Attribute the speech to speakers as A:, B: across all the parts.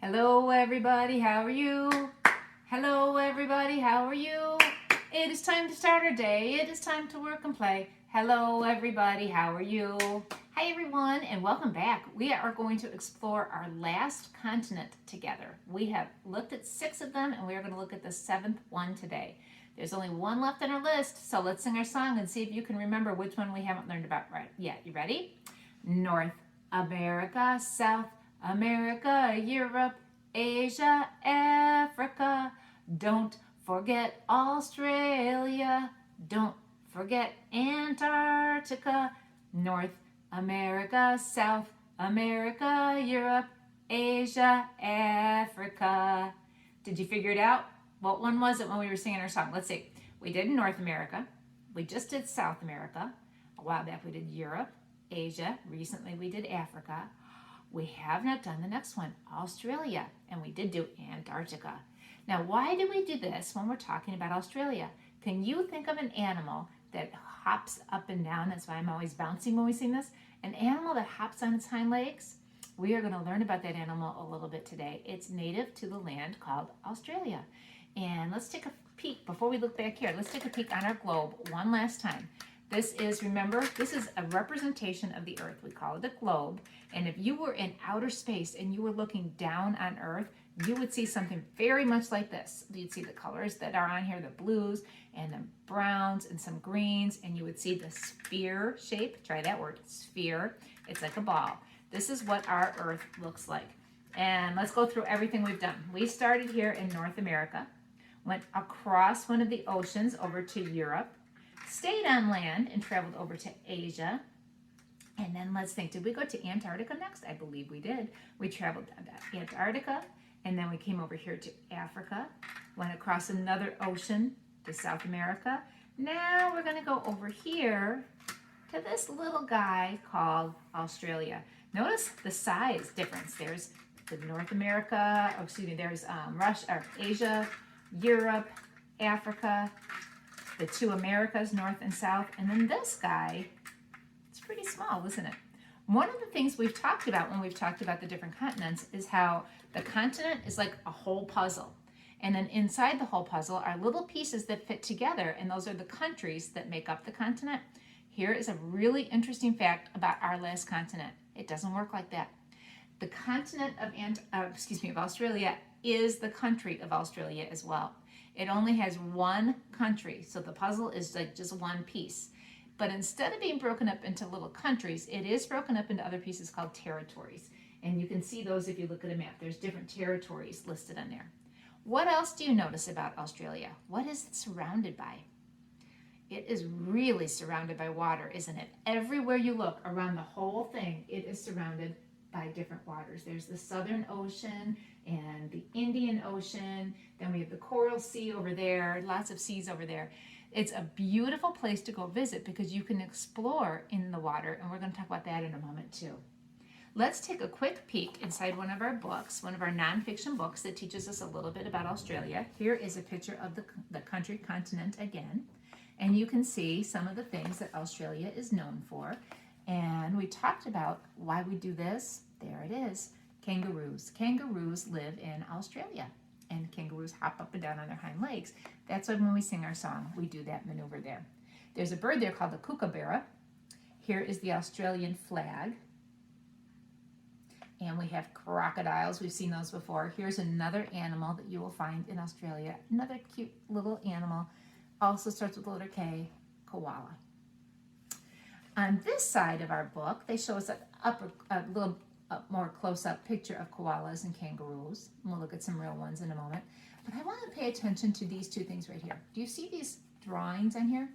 A: Hello everybody, how are you? Hello everybody, how are you? It is time to start our day. It is time to work and play. Hello everybody, how are you? Hi everyone and welcome back. We are going to explore our last continent together. We have looked at 6 of them and we are going to look at the 7th one today. There's only one left on our list, so let's sing our song and see if you can remember which one we haven't learned about right yet. You ready? North America, South America, Europe, Asia, Africa. Don't forget Australia. Don't forget Antarctica. North America, South America, Europe, Asia, Africa. Did you figure it out? What one was it when we were singing our song? Let's see. We did North America. We just did South America. A while back we did Europe, Asia. Recently we did Africa. We have not done the next one, Australia, and we did do Antarctica. Now, why do we do this when we're talking about Australia? Can you think of an animal that hops up and down? That's why I'm always bouncing when we sing this. An animal that hops on its hind legs? We are going to learn about that animal a little bit today. It's native to the land called Australia. And let's take a peek, before we look back here, let's take a peek on our globe one last time. This is, remember, this is a representation of the earth. We call it a globe. And if you were in outer space and you were looking down on earth, you would see something very much like this. You'd see the colors that are on here, the blues and the browns and some greens, and you would see the sphere shape. Try that word, sphere. It's like a ball. This is what our earth looks like. And let's go through everything we've done. We started here in North America, went across one of the oceans over to Europe, stayed on land and traveled over to Asia. And then let's think, did we go to Antarctica next? I believe we did. We traveled down to Antarctica, and then we came over here to Africa, went across another ocean to South America. Now we're going to go over here to this little guy called Australia. Notice the size difference. There's the North America, there's Russia, or Asia, Europe, Africa, the 2 Americas, North and South, and then this guy, it's pretty small, isn't it? One of the things we've talked about when we've talked about the different continents is how the continent is like a whole puzzle. And then inside the whole puzzle are little pieces that fit together, and those are the countries that make up the continent. Here is a really interesting fact about our last continent. It doesn't work like that. The continent of Australia is the country of Australia as well. It only has one country, so the puzzle is like just one piece. But instead of being broken up into little countries, it is broken up into other pieces called territories. And you can see those if you look at a map. There's different territories listed on there. What else do you notice about Australia? What is it surrounded by? It is really surrounded by water, isn't it? Everywhere you look around the whole thing, it is surrounded by different waters. There's the Southern Ocean and the Indian Ocean. Then we have the Coral Sea over there, lots of seas over there. It's a beautiful place to go visit because you can explore in the water, and we're going to talk about that in a moment too. Let's take a quick peek inside one of our books, one of our nonfiction books that teaches us a little bit about Australia. Here is a picture of the country continent again, and you can see some of the things that Australia is known for. And we talked about why we do this. There it is. Kangaroos. Kangaroos live in Australia, and kangaroos hop up and down on their hind legs. That's why when we sing our song, we do that maneuver there. There's a bird there called the kookaburra. Here is the Australian flag. And we have crocodiles. We've seen those before. Here's another animal that you will find in Australia. Another cute little animal. Also starts with the letter K, koala. On this side of our book, they show us a little more close-up picture of koalas and kangaroos. We'll look at some real ones in a moment. But I want to pay attention to these 2 things right here. Do you see these drawings on here?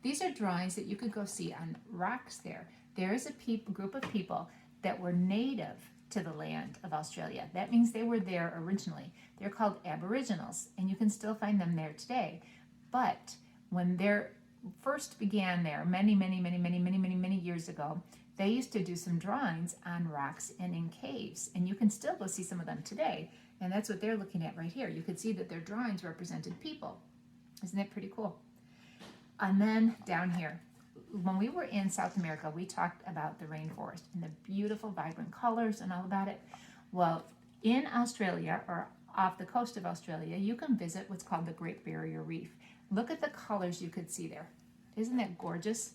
A: These are drawings that you could go see on rocks there. There is a group of people that were native to the land of Australia. That means they were there originally. They're called Aboriginals, and you can still find them there today. But when they first began there many years ago, they used to do some drawings on rocks and in caves, and you can still go see some of them today, and that's what they're looking at right here. You can see that their drawings represented people. Isn't that pretty cool? And then down here, when we were in South America, we talked about the rainforest and the beautiful vibrant colors and all about it. Well, In Australia, or off the coast of Australia, you can visit what's called the Great Barrier Reef. Look at the colors you could see there. Isn't that gorgeous?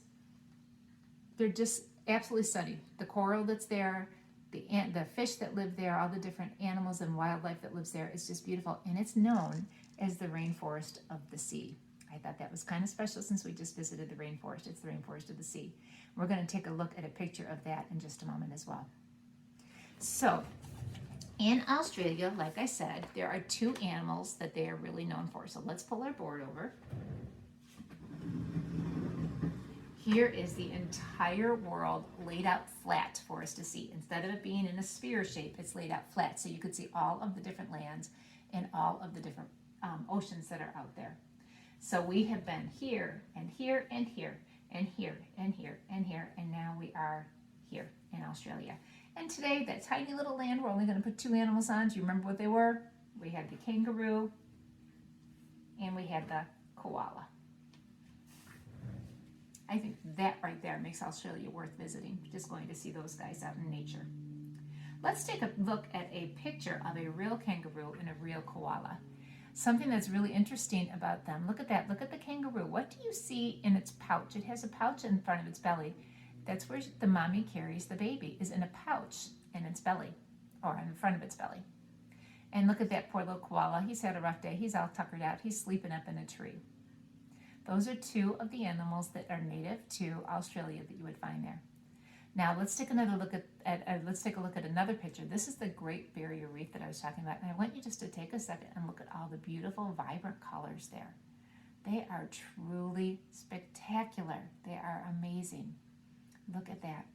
A: They're just absolutely stunning. The coral that's there, the fish that live there, all the different animals and wildlife that lives there, is just beautiful. And it's known as the rainforest of the sea. I thought that was kind of special since we just visited the rainforest. It's the rainforest of the sea. We're going to take a look at a picture of that in just a moment as well. So, in Australia, like I said, there are two animals that they are really known for. So let's pull our board over. Here is the entire world laid out flat for us to see. Instead of it being in a sphere shape, it's laid out flat. So you could see all of the different lands and all of the different oceans that are out there. So we have been here and here and here and here and here and here, and now we are here in Australia. And today, that tiny little land, we're only going to put two animals on. Do you remember what they were? We had the kangaroo and we had the koala. I think that right there makes Australia worth visiting, just going to see those guys out in nature. Let's take a look at a picture of a real kangaroo and a real koala. Something that's really interesting about them. Look at that. Look at the kangaroo. What do you see in its pouch? It has a pouch in front of its belly. That's where the mommy carries the baby, is in a pouch in its belly, or in front of its belly. And look at that poor little koala. He's had a rough day. He's all tuckered out. He's sleeping up in a tree. Those are two of the animals that are native to Australia that you would find there. Now let's take another look let's take a look at another picture. This is the Great Barrier Reef that I was talking about, and I want you just to take a second and look at all the beautiful, vibrant colors there. They are truly spectacular. They are amazing. Look at that.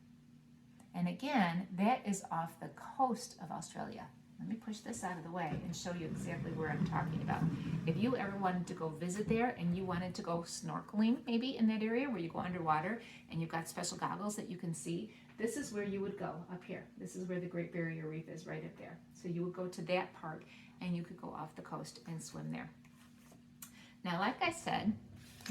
A: And again, that is off the coast of Australia. Let me push this out of the way and show you exactly where I'm talking about. If you ever wanted to go visit there and you wanted to go snorkeling maybe in that area where you go underwater and you've got special goggles that you can see, this is where you would go up here. This is where the Great Barrier Reef is, right up there. So you would go to that part and you could go off the coast and swim there. Now, like I said,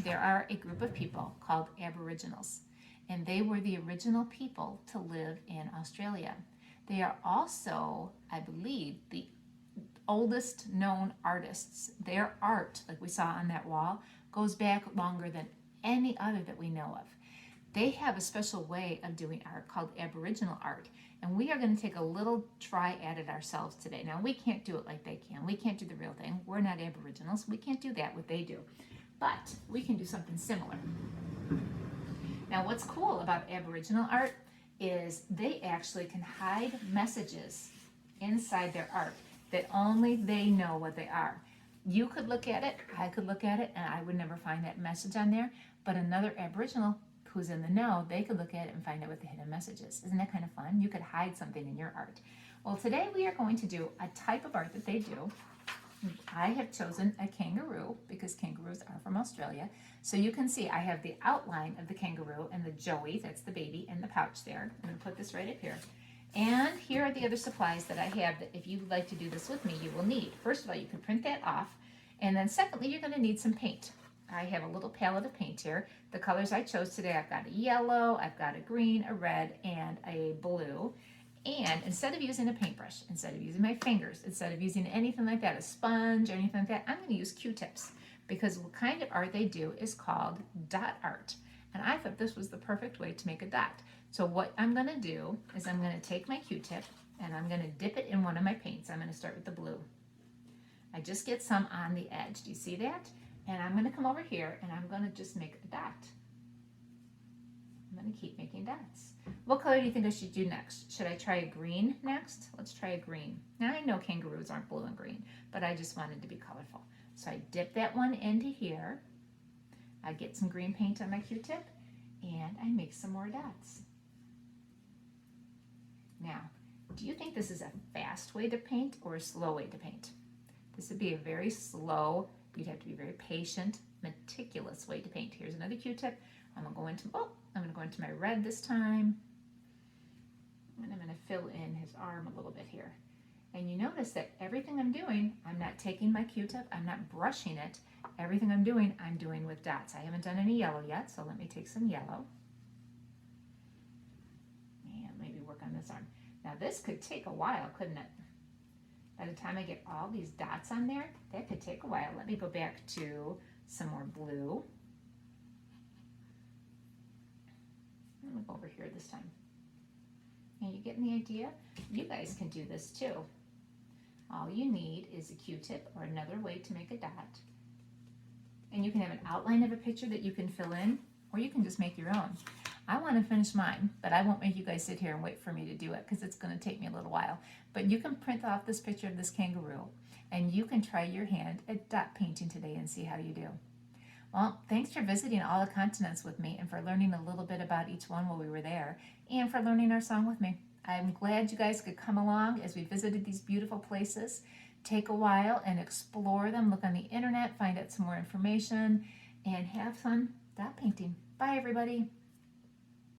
A: there are a group of people called Aboriginals, and they were the original people to live in Australia. They are also, I believe, the oldest known artists. Their art, like we saw on that wall, goes back longer than any other that we know of. They have a special way of doing art called Aboriginal art, and we are going to take a little try at it ourselves today. Now, we can't do it like they can. We can't do the real thing. We're not Aboriginals. We can't do that, what they do. But we can do something similar. Now, what's cool about Aboriginal art is they actually can hide messages inside their art that only they know what they are. You could look at it, I could look at it, and I would never find that message on there, but another Aboriginal who's in the know, they could look at it and find out what the hidden message is. Isn't that kind of fun? You could hide something in your art. Well, today we are going to do a type of art that they do. I have chosen a kangaroo because kangaroos are from Australia. So you can see I have the outline of the kangaroo and the joey, that's the baby, in the pouch there. I'm going to put this right up here. And here are the other supplies that I have that if you would like to do this with me, you will need. First of all, you can print that off. And then secondly, you're going to need some paint. I have a little palette of paint here. The colors I chose today, I've got a yellow, I've got a green, a red, and a blue. And instead of using a paintbrush, instead of using my fingers, instead of using anything like that, a sponge or anything like that, I'm going to use Q-tips because the kind of art they do is called dot art. And I thought this was the perfect way to make a dot. So what I'm going to do is I'm going to take my Q-tip and I'm going to dip it in one of my paints. I'm going to start with the blue. I just get some on the edge. Do you see that? And I'm going to come over here and I'm going to just make a dot. I'm going to keep making dots. What color do you think I should do next? Should I try a green next? Let's try a green. Now I know kangaroos aren't blue and green, but I just wanted to be colorful. So I dip that one into here. I get some green paint on my Q-tip and I make some more dots. Now, do you think this is a fast way to paint or a slow way to paint? This would be a very slow, you'd have to be very patient, meticulous way to paint. Here's another Q-tip. I'm going to go into my red this time. And I'm going to fill in his arm a little bit here. And you notice that everything I'm doing, I'm not taking my Q-tip, I'm not brushing it. Everything I'm doing with dots. I haven't done any yellow yet, so let me take some yellow. And maybe work on this arm. Now this could take a while, couldn't it? By the time I get all these dots on there, that could take a while. Let me go back to some more blue. I'm gonna go over here this time. Are you getting the idea? You guys can do this too. All you need is a Q-tip or another way to make a dot. And you can have an outline of a picture that you can fill in, or you can just make your own. I want to finish mine, but I won't make you guys sit here and wait for me to do it because it's going to take me a little while. But you can print off this picture of this kangaroo, and you can try your hand at dot painting today and see how you do. Well, thanks for visiting all the continents with me and for learning a little bit about each one while we were there, and for learning our song with me. I'm glad you guys could come along as we visited these beautiful places. Take a while and explore them. Look on the internet, find out some more information, and have fun dot painting. Bye, everybody.